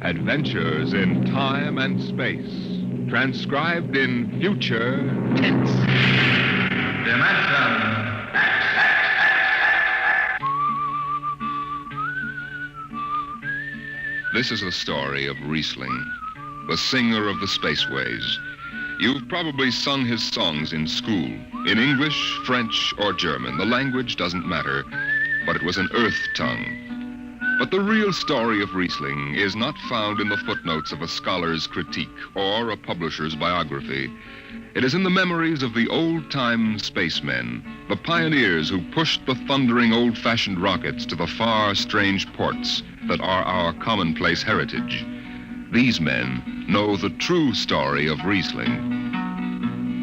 Adventures in time and space, transcribed in future tense. Dimension This is the story of Riesling, the singer of the spaceways. You've probably sung his songs in school, in English, French, or German. The language doesn't matter, but it was an earth tongue. But the real story of Riesling is not found in the footnotes of a scholar's critique or a publisher's biography. It is in the memories of the old-time spacemen, the pioneers who pushed the thundering old-fashioned rockets to the far, strange ports that are our commonplace heritage. These men know the true story of Riesling.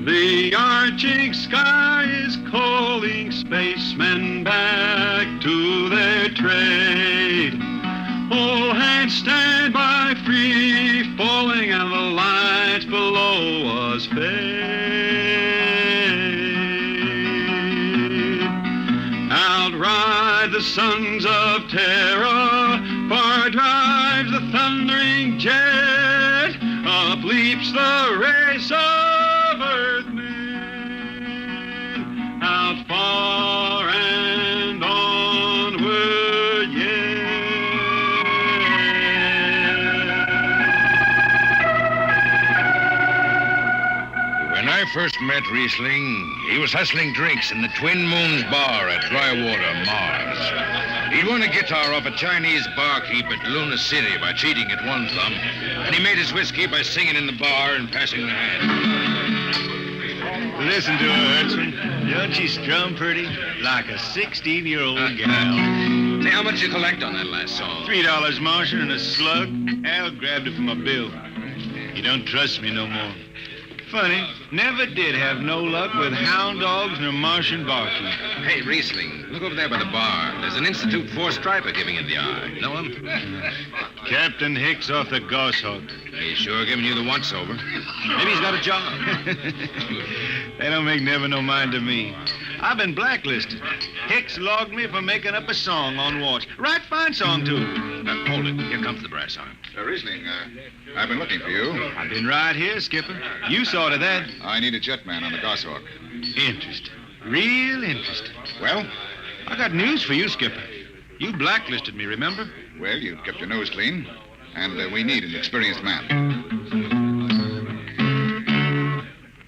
The arching sky is calling spacemen back to their trade. All hands stand by, free falling, and the lights below us fade. Outride the sons of terror, far drives the thundering jet, up leaps the race of earthmen, out far and onward yet. When I first met Riesling, he was hustling drinks in the Twin Moons bar at Drywater, Mars. He'd won a guitar off a Chinese barkeep at Luna City by cheating at one thumb, and he made his whiskey by singing in the bar and passing the hat. Listen to her, Hertzman. Don't she strum pretty? Like a 16-year-old gal. Say, how much you collect on that last song? $3, Martian, and a slug. Al grabbed it from my bill. You don't trust me no more. Funny, never did have no luck with hound dogs nor Martian barkeep. Hey, Riesling, look over there by the bar. There's an Institute 4 striper giving it the eye. Know him? Captain Hicks off the Goshawk. He's sure giving you the once-over. Maybe he's got a job. They don't make never no mind to me. I've been blacklisted. Hicks logged me for making up a song on watch. Right fine song, too. Hold it. Here comes the brass arm. Riesling, I've been looking for you. I've been right here, Skipper. You saw to that. I need a jetman on the Goshawk. Interesting. Real interesting. Well? I got news for you, Skipper. You blacklisted me, remember? Well, you kept your nose clean, and we need an experienced man.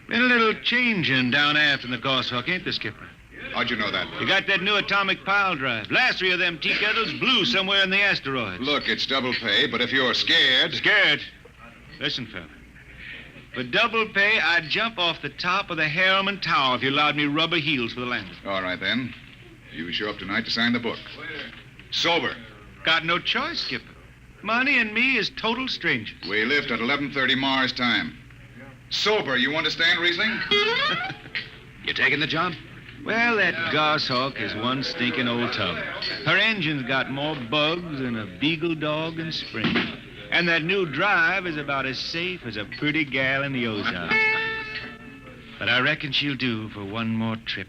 Been a little changing down aft in the Goshawk, ain't there, Skipper? How'd you know that? You got that new atomic pile drive. Last 3 of them tea kettles blew somewhere in the asteroids. Look, it's double pay, but if you're scared... Scared? Listen, fella. For double pay, I'd jump off the top of the Harriman Tower if you allowed me rubber heels for the landing. All right, then. You show up tonight to sign the book. Sober. Got no choice, Skipper. Money and me is total strangers. We lift at 11:30 Mars time. Sober, you understand, Riesling? You taking the job? Well, that Goshawk is one stinking old tub. Her engine's got more bugs than a beagle dog in spring. And that new drive is about as safe as a pretty gal in the Ozarks. But I reckon she'll do for one more trip.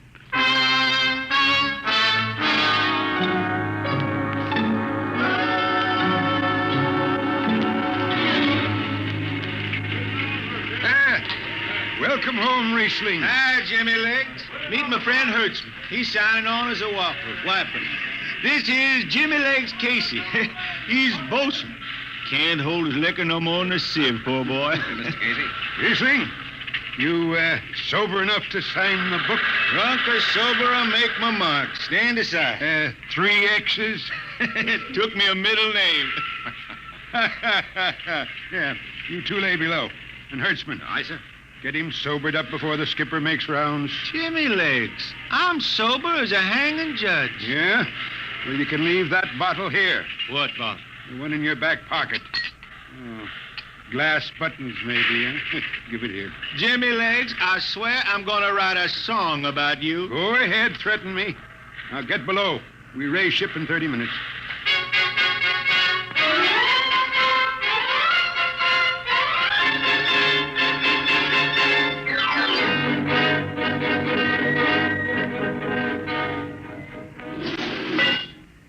Welcome home, Riesling. Hi, Jimmy Legs. Meet my friend Hertzman. He's signing on as a wiper. This here's Jimmy Legs Casey. He's bosun. Can't hold his liquor no more than a sieve, poor boy. Mr. Casey. Riesling, you sober enough to sign the book? Drunk or sober, I make my mark. Stand aside. 3 X's? It took me a middle name. Yeah, you 2 lay below. And Hertzman. Aye, sir. Get him sobered up before the skipper makes rounds. Jimmy Legs, I'm sober as a hanging judge. Yeah? Well, you can leave that bottle here. What bottle? The one in your back pocket. Oh, glass buttons, maybe, huh? Give it here. Jimmy Legs, I swear I'm going to write a song about you. Go ahead, threaten me. Now get below. We raise ship in 30 minutes.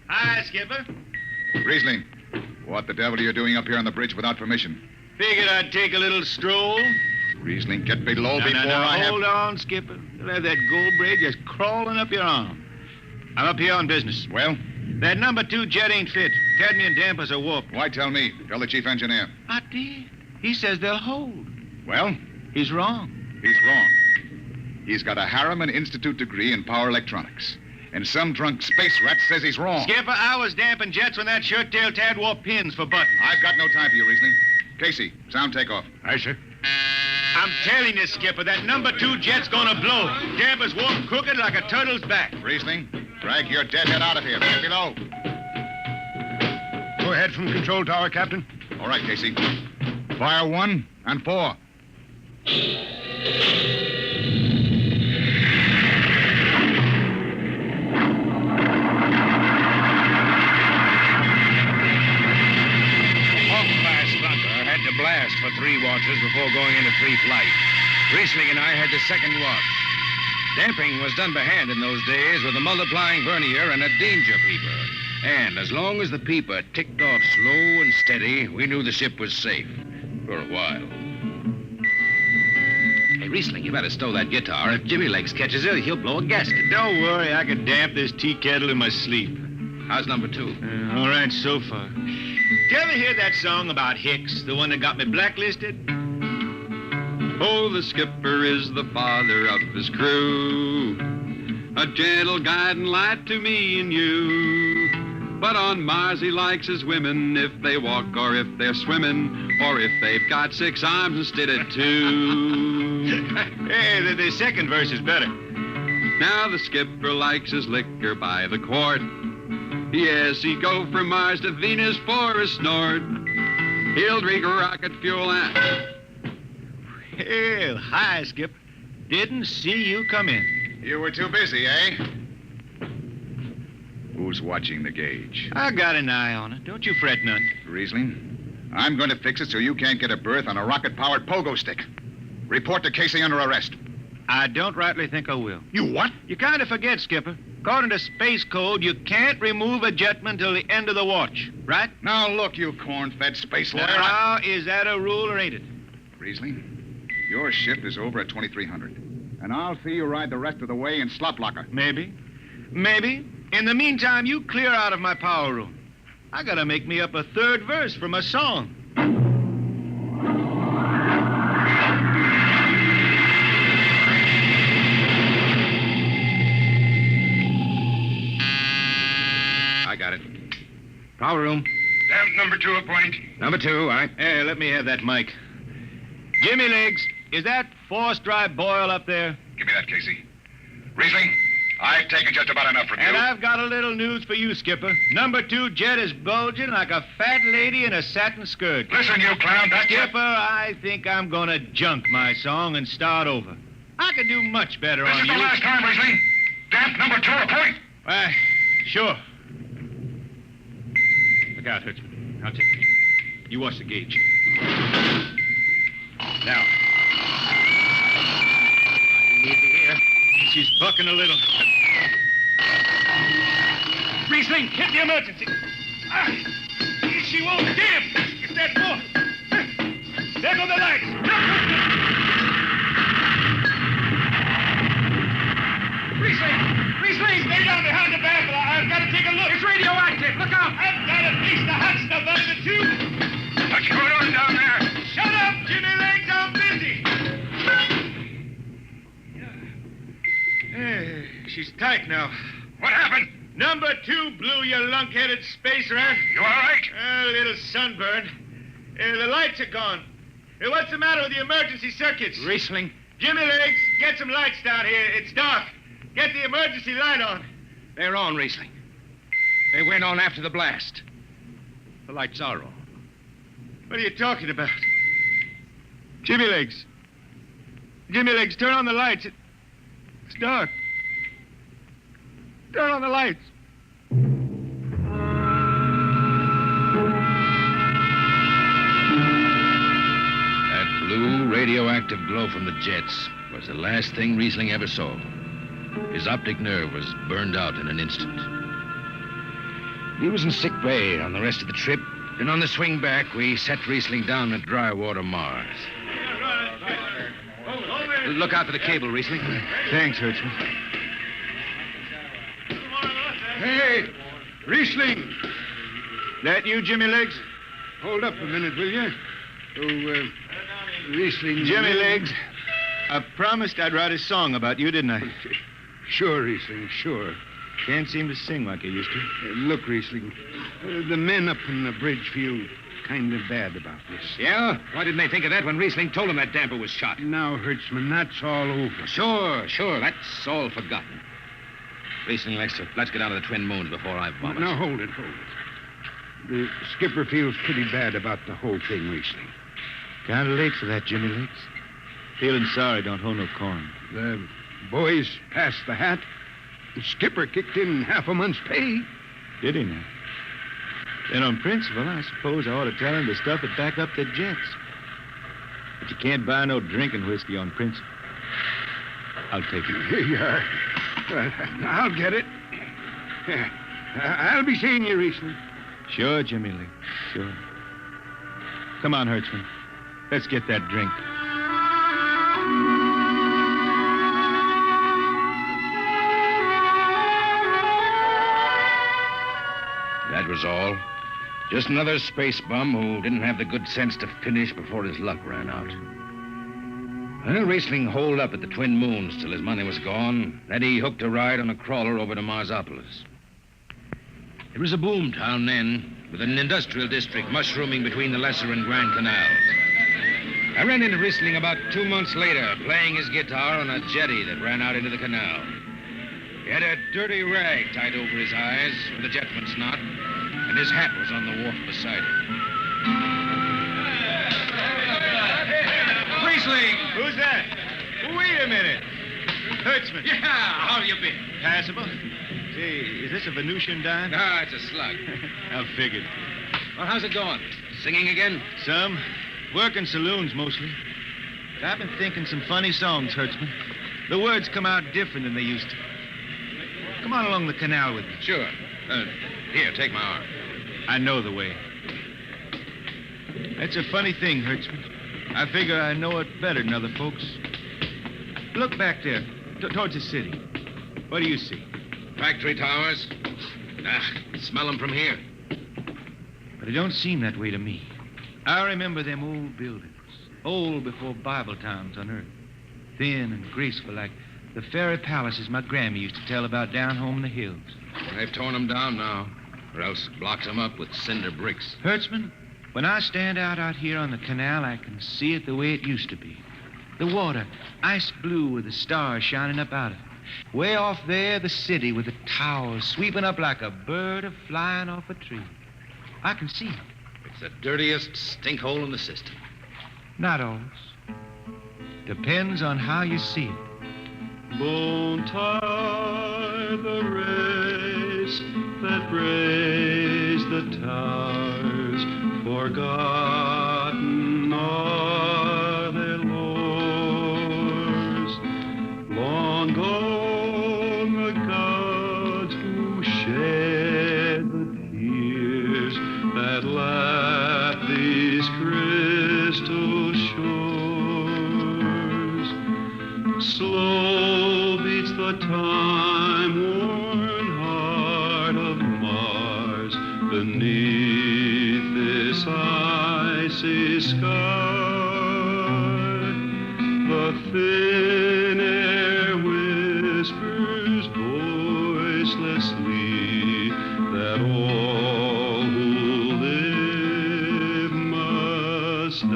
Hi, Skipper. Riesling, What the devil are you doing up here on the bridge without permission? Figured I'd take a little stroll. Riesling, get below before No, I have... hold on, Skipper. You'll have that gold braid just crawling up your arm. I'm up here on business. Well, That number 2 jet ain't fit. Cadmium dampers are warped. why tell me? Tell the chief engineer. I did. He says they'll hold. Well, He's wrong. he's wrong. He's got a Harriman Institute degree in power electronics. And some drunk space rat says he's wrong. Skipper, I was damping jets when that shirt-tail Tad wore pins for buttons. I've got no time for you, Riesling. Casey, sound takeoff. Aye, sir. I'm telling you, Skipper, that number 2 jet's gonna blow. Dampers warped crooked like a turtle's back. Riesling, drag your deadhead out of here. Get below. Go ahead from the control tower, Captain. All right, Casey. Fire 1 and 4. Class bunker had to blast for 3 watches before going into free flight. Riesling and I had the second watch. Damping was done by hand in those days with a multiplying vernier and a danger peeper. And as long as the peeper ticked off slow and steady, we knew the ship was safe. For a while. Hey, Riesling, you better stow that guitar. If Jimmy Legs catches it, he'll blow a gasket. Don't worry, I can damp this tea kettle in my sleep. How's number 2? All right, so far. Did you ever hear that song about Hicks, the one that got me blacklisted? Oh, the skipper is the father of his crew, a gentle guiding light to me and you. But on Mars he likes his women if they walk or if they're swimming, or if they've got 6 arms instead of 2. Hey, the second verse is better. Now the skipper likes his liquor by the quart. Yes, he'd go from Mars to Venus for a snort. He'll drink rocket fuel and... Hell, hi, Skip. Didn't see you come in. You were too busy, eh? Who's watching the gauge? I got an eye on it. Don't you fret none. Riesling, I'm going to fix it so you can't get a berth on a rocket-powered pogo stick. Report to Casey under arrest. I don't rightly think I will. You what? You kind of forget, Skipper. According to Space Code, you can't remove a jetman till the end of the watch, right? Now, look, you corn-fed space lawyer. Now, is that a rule or ain't it? Riesling, your ship is over at 2300. And I'll see you ride the rest of the way in slop locker. Maybe. Maybe. In the meantime, you clear out of my power room. I gotta make me up a 3rd verse for my song. I got it. Power room. Damp number 2 a point. Number 2, all right. Hey, let me have that mic. Jimmy Legs, is that force dry boil up there? Give me that, Casey. Riesling, I've taken just about enough from you. And I've got a little news for you, Skipper. Number 2 jet is bulging like a fat lady in a satin skirt. Listen, you clown, that jet... Skipper, I think I'm gonna junk my song and start over. I could do much better This on is you. the last time, Riesling. Damp number 2 a point. Why, sure. Look out, Hertzman. I'll take it. You watch the gauge. Now. You need to hear. She's bucking a little. Riesling, hit the emergency. She won't damp. It's that more. There go the lights. Riesling, stay down behind the back. I've got to take a look. It's radioactive. Look out. I've got to place the hot stuff under the tube. What's going on down there? Shut up, Jimmy Legs. I'm busy. Hey, she's tight now. What happened? Number 2 blew, you lunk-headed space rat. You all right? A little sunburn. The lights are gone. What's the matter with the emergency circuits? Riesling. Jimmy Legs, get some lights down here. It's dark. Get the emergency light on. They're on, Riesling. They went on after the blast. The lights are on. What are you talking about? Jimmy Legs. Jimmy Legs, turn on the lights. It's dark. Turn on the lights. That blue radioactive glow from the jets was the last thing Riesling ever saw. His optic nerve was burned out in an instant. He was in sick bay on the rest of the trip, Then on the swing back, we set Riesling down at dry water Mars. Look out for the cable, Riesling. Thanks, Hertzman. Hey, Riesling! That you, Jimmy Legs? Hold up a minute, will you? Oh, Riesling... Jimmy Legs, I promised I'd write a song about you, didn't I? Sure, Riesling, sure. Can't seem to sing like I used to. Look, Riesling, the men up in the bridge feel kind of bad about this. Yeah? Why didn't they think of that when Riesling told them that damper was shot? Now, Hertzman, that's all over. Sure. That's all forgotten. Riesling, let's get out of the Twin Moons before I vomit. Now, hold it. The skipper feels pretty bad about the whole thing, Riesling. Kind of late for that, Jimmy Legs. Feeling sorry don't hold no corn. The boys passed the hat. The skipper kicked in half a month's pay. Did he now? Then on principle, I suppose I ought to tell him to stuff it back up the jets. But you can't buy no drinking whiskey on principle. I'll take it. Here you are. I'll get it. I'll be seeing you, Riesling. Sure, Jimmy Lee. Sure. Come on, Hertzman. Let's get that drink. That was all. Just another space bum who didn't have the good sense to finish before his luck ran out. Well, Riesling holed up at the Twin Moons till his money was gone. Then he hooked a ride on a crawler over to Marsopolis. It was a boom town then, with an industrial district mushrooming between the Lesser and Grand Canals. I ran into Riesling about 2 months later, playing his guitar on a jetty that ran out into the canal. He had a dirty rag tied over his eyes with a jetman's knot, and his hat was on the wharf beside him. Riesling! Who's that? Wait a minute. Hertzman. Yeah, how you been? Passable. Say, is this a Venusian dime? Ah, it's a slug. I figured. Well, how's it going? Singing again? Some. Working saloons, mostly. But I've been thinking some funny songs, Hertzman. The words come out different than they used to. Come on along the canal with me. Sure. Here, take my arm. I know the way. That's a funny thing, Hertzman. I figure I know it better than other folks. Look back there, towards the city. What do you see? Factory towers? Smell them from here. But it don't seem that way to me. I remember them old buildings, old before Bible times on earth. Thin and graceful like the fairy palaces my Grammy used to tell about down home in the hills. They've torn them down now, or else blocked them up with cinder bricks. Hertzman, when I stand out here on the canal, I can see it the way it used to be. The water, ice blue with the stars shining up out of it. Way off there, the city with the towers sweeping up like a bird flying off a tree. I can see it. It's the dirtiest stinkhole in the system. Not always. Depends on how you see it. Bone tie the race that raised the towers, forgotten are their lores. Long gone the gods who shed the tears that lap these crystal shores. Slow beats the time-worn heart of Mars beneath this icy sky. The thin air whispers voicelessly that all who live must die.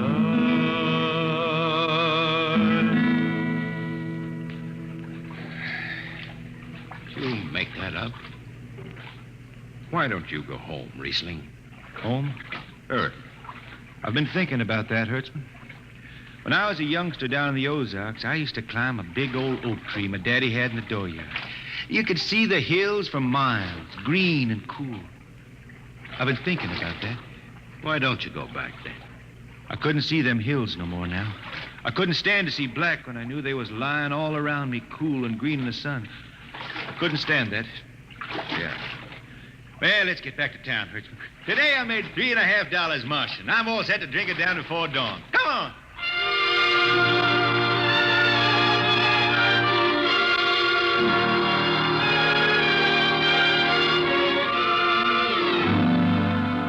You make that up. Why don't you go home, Riesling? Home? Earth. I've been thinking about that, Hertzman. When I was a youngster down in the Ozarks, I used to climb a big old oak tree my daddy had in the dooryard. You could see the hills for miles, green and cool. I've been thinking about that. Why don't you go back then? I couldn't see them hills no more now. I couldn't stand to see black when I knew they was lying all around me, cool and green in the sun. I couldn't stand that. Yeah. Well, let's get back to town, Hertzman. Today I made $3.50 mush, and I'm all set to drink it down before dawn. Come on!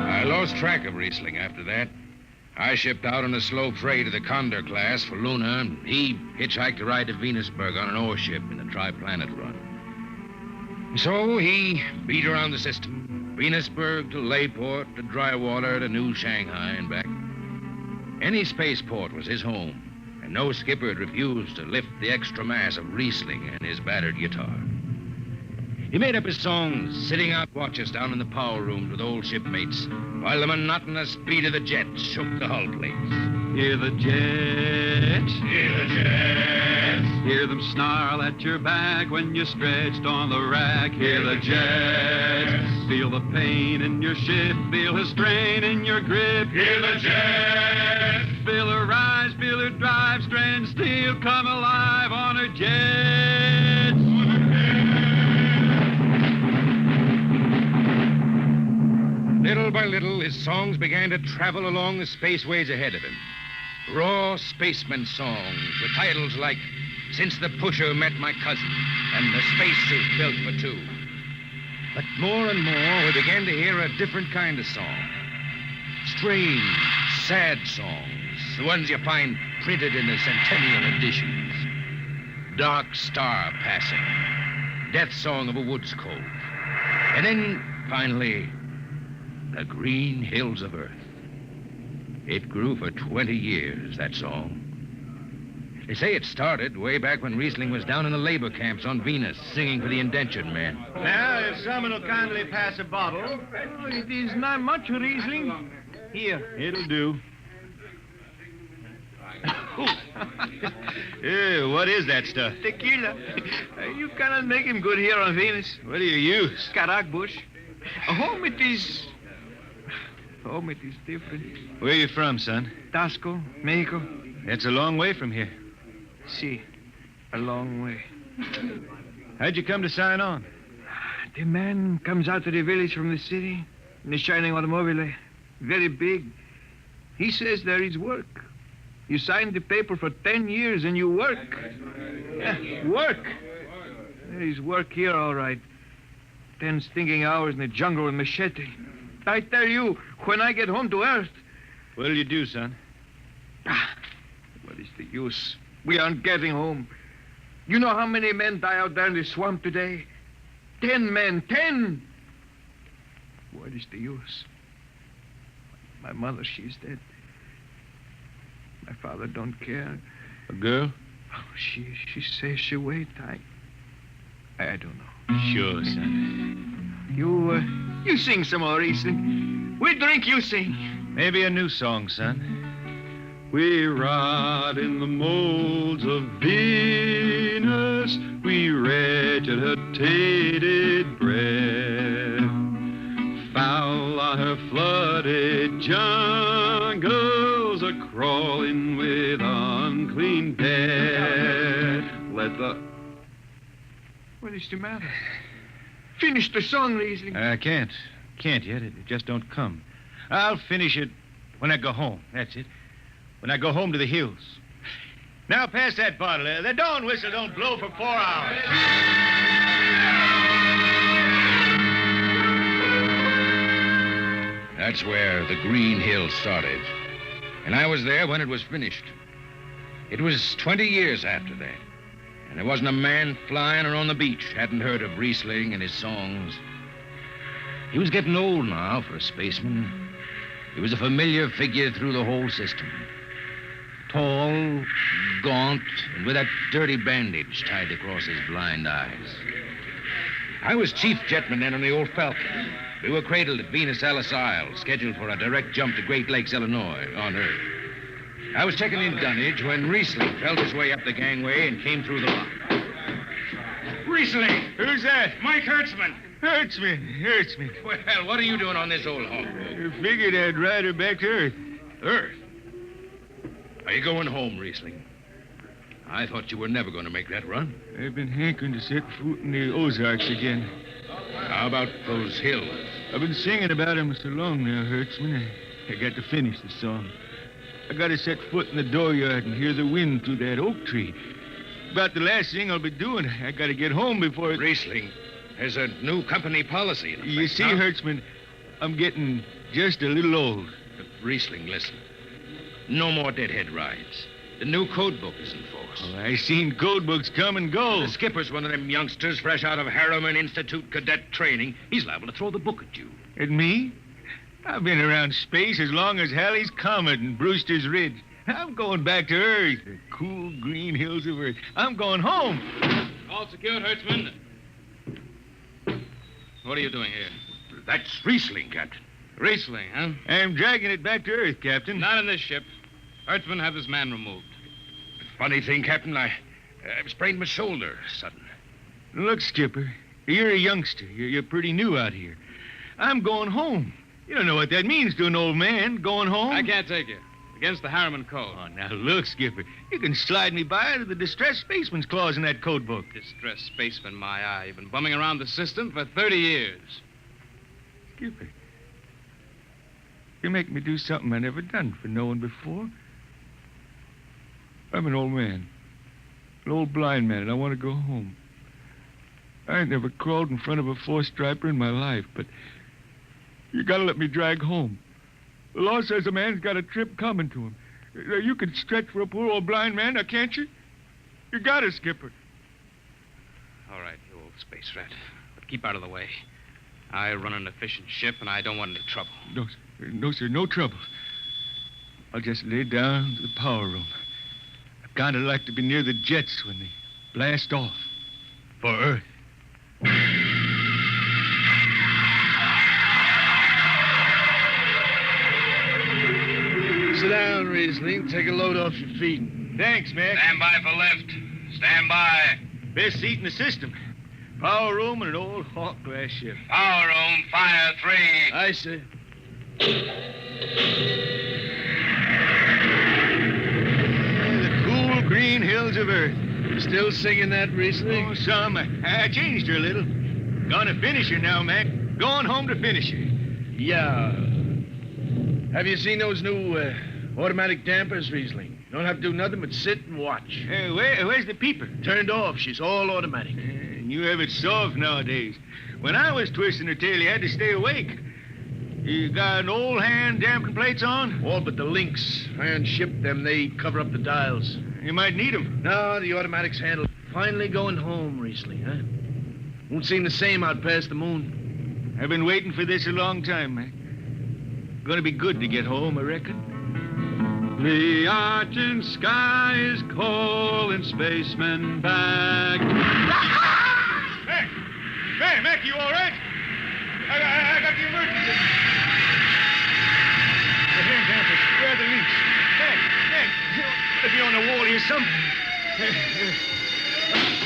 I lost track of Riesling after that. I shipped out on a slow freight of the Condor class for Luna, and he hitchhiked to ride to Venusburg on an ore ship in the Tri-Planet run. So he beat around the system. Venusburg to Layport to Drywater to New Shanghai and back. Any spaceport was his home, and no skipper had refused to lift the extra mass of Riesling and his battered guitar. He made up his songs sitting out watches down in the power rooms with old shipmates while the monotonous beat of the jets shook the hull plates. Hear the jets, Hear the jets. hear them snarl at your back when you're stretched on the rack. Hear the jets, feel the pain in your ship, feel the strain in your grip. Hear the jets. Feel her rise, feel her drive, strand steel come alive on her jets. Little by little, his songs began to travel along the spaceways ahead of him. Raw spaceman songs with titles like Since the Pusher Met My Cousin and The Spacesuit Built for Two. But more and more, we began to hear a different kind of song. Strange, sad songs, the ones you find printed in the centennial editions. Dark Star Passing, Death Song of a Woods Cove. And then, finally, The Green Hills of Earth. It grew for 20 years, that song. They say it started way back when Riesling was down in the labor camps on Venus, singing for the indentured men. Now, if someone will kindly pass a bottle. Oh, it is not much, Riesling. Here. It'll do. What is that stuff? Tequila. You cannot make him good here on Venus. What do you use? Carabush. Home it is different. Where are you from, son? Tasco, Mexico. It's a long way from here. See, a long way. How'd you come to sign on? The man comes out to the village from the city in a shining automobile, very big. He says there is work. You sign the paper for 10 years and you work. Yeah, work. There is work here, all right. 10 stinking hours in the jungle with machete. I tell you, when I get home to Earth... What'll you do, son? What is the use? We aren't getting home. You know how many men die out there in the swamp today? 10 men, 10! What is the use? My mother, she's dead. My father don't care. A girl? Oh, she says she wait. I don't know. Sure, son. You sing some more, Riesling. We drink, you sing. Maybe a new song, son. We rot in the molds of Venus, we regurgitated breath. Foul are her flooded jungles, a-crawling with unclean death. Let the... What is the matter? Finish the song, Riesling. I can't. Can't yet. It just don't come. I'll finish it when I go home. That's it. When I go home to the hills. Now pass that bottle. The dawn whistle don't blow for 4 hours. That's where the Green Hills started. And I was there when it was finished. It was 20 years after that. And there wasn't a man flying or on the beach hadn't heard of Riesling and his songs. He was getting old now for a spaceman. He was a familiar figure through the whole system. Tall, gaunt, and with that dirty bandage tied across his blind eyes. I was chief jetman then on the old Falcon. We were cradled at Venus Ellis Isle, scheduled for a direct jump to Great Lakes, Illinois, on Earth. I was checking in dunnage when Riesling felt his way up the gangway and came through the lock. Riesling! Who's that? Mike Hertzman! Hertzman. Well, what are you doing on this old hog? I figured I'd ride her back to Earth. Earth? Are you going home, Riesling? I thought you were never going to make that run. I've been hankering to set foot in the Ozarks again. How about those hills? I've been singing about him so long now, Hertzman. I got to finish the song. I got to set foot in the dooryard and hear the wind through that oak tree. About the last thing I'll be doing. I got to get home before... Riesling, there's a new company policy. You see, Hertzman, I'm getting just a little old. Riesling, listen. No more deadhead rides. The new code book is in force. Oh, I seen code books come and go. The skipper's one of them youngsters fresh out of Harriman Institute cadet training. He's liable to throw the book at you. At me? I've been around space as long as Halley's Comet and Brewster's Ridge. I'm going back to Earth, the cool green hills of Earth. I'm going home. All secured, Hertzman. What are you doing here? That's Riesling, Captain. Riesling, huh? I'm dragging it back to Earth, Captain. Not in this ship. Hertzman, have this man removed. Funny thing, Captain, I sprained my shoulder sudden. Look, Skipper, you're a youngster. You're pretty new out here. I'm going home. You don't know what that means to an old man, going home. I can't take you. Against the Harriman Code. Oh, now look, Skipper. You can slide me by to the distressed spaceman's clause in that code book. Distressed spaceman, my eye. You've been bumming around the system for 30 years. Skipper, you make me do something I never done for no one before. I'm an old man. An old blind man, and I want to go home. I ain't never crawled in front of a four-striper in my life, but you gotta let me drag home. The law says a man's got a trip coming to him. You can stretch for a poor old blind man, now can't you? You got it, Skipper. All right, you old space rat. But keep out of the way. I run an efficient ship, and I don't want any trouble. No, sir, no trouble. I'll just lay down to the power room. I kind of like to be near the jets when they blast off for Earth. Sit down, Riesling. Take a load off your feet. Thanks, Mac. Stand by for lift. Stand by. Best seat in the system. Power room and an old Hawk-class ship. Power room, fire 3. I see. The cool green hills of Earth. Still singing that, Riesling? Oh, some. I changed her a little. Gonna finish her now, Mac. Going home to finish her. Yeah. Have you seen those new automatic dampers, Riesling? You don't have to do nothing but sit and watch. Where's the peeper? Turned off. She's all automatic. You have it soft nowadays. When I was twisting her tail, you had to stay awake. You got an old hand damping plates on? All but the links. Iron shipped them. They cover up the dials. You might need them. No, the automatics handle. Finally going home, Riesling, huh? Won't seem the same out past the moon. I've been waiting for this a long time, Mac. Gonna be good to get home, I reckon. The argent sky is calling spacemen back. Mac, you all right? I got the emergency. The hand dampers, where are the links? Mac, you ought to be on the wall here somewhere.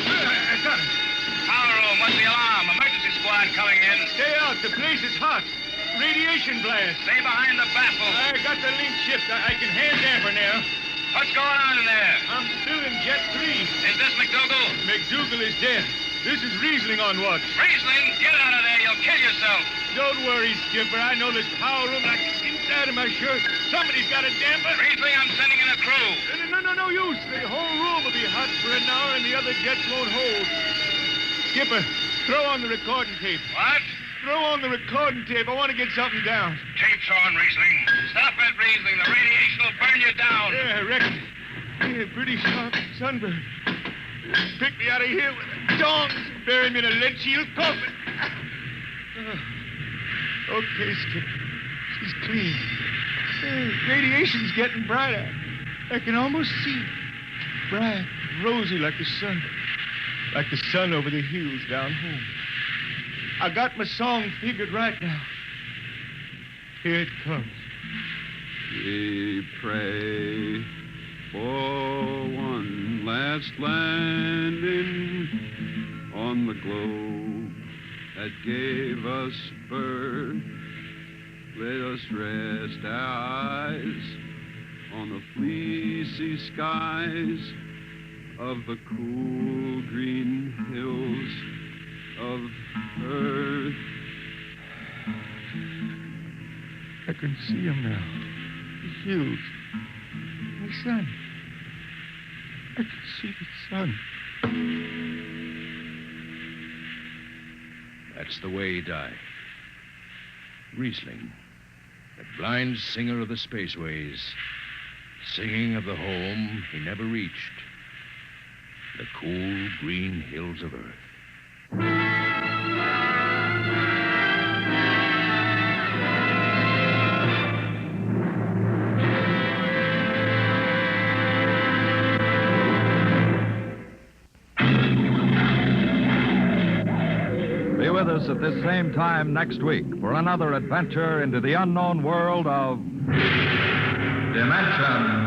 I got him. Power room, what's the alarm? Emergency squad coming in. Stay out, the place is hot. Radiation blast. Stay behind the baffle. I got the link shipped. I can hand damper now. What's going on in there? I'm still in Jet 3. Is this McDougal? McDougal is dead. This is Riesling on watch. Riesling, get out of there. You'll kill yourself. Don't worry, Skipper. I know this power room like the inside of my shirt. Somebody's got a damper. Riesling, I'm sending in a crew. No use. The whole room will be hot for an hour and the other jets won't hold. Skipper, throw on the recording tape. What? Throw on the recording tape. I want to get something down. Tape's on, Riesling. Stop it, Riesling. The radiation will burn you down. Yeah, I reckon. Yeah, pretty sharp sunburn. Pick me out of here with the tongs and bury me in a lead shield coffin. Okay, Skipper. She's clean. Radiation's getting brighter. I can almost see it. Bright, rosy like the sun. Like the sun over the hills down home. I got my song figured right now. Here it comes. We pray for one last landing on the globe that gave us birth. Let us rest our eyes on the fleecy skies of the cool green hills of earth. I can see him now. The hills. The sun. I can see the sun. That's the way he died. Riesling, the blind singer of the spaceways, singing of the home he never reached, the cool green hills of Earth. Be with us at this same time next week for another adventure into the unknown world of Dimension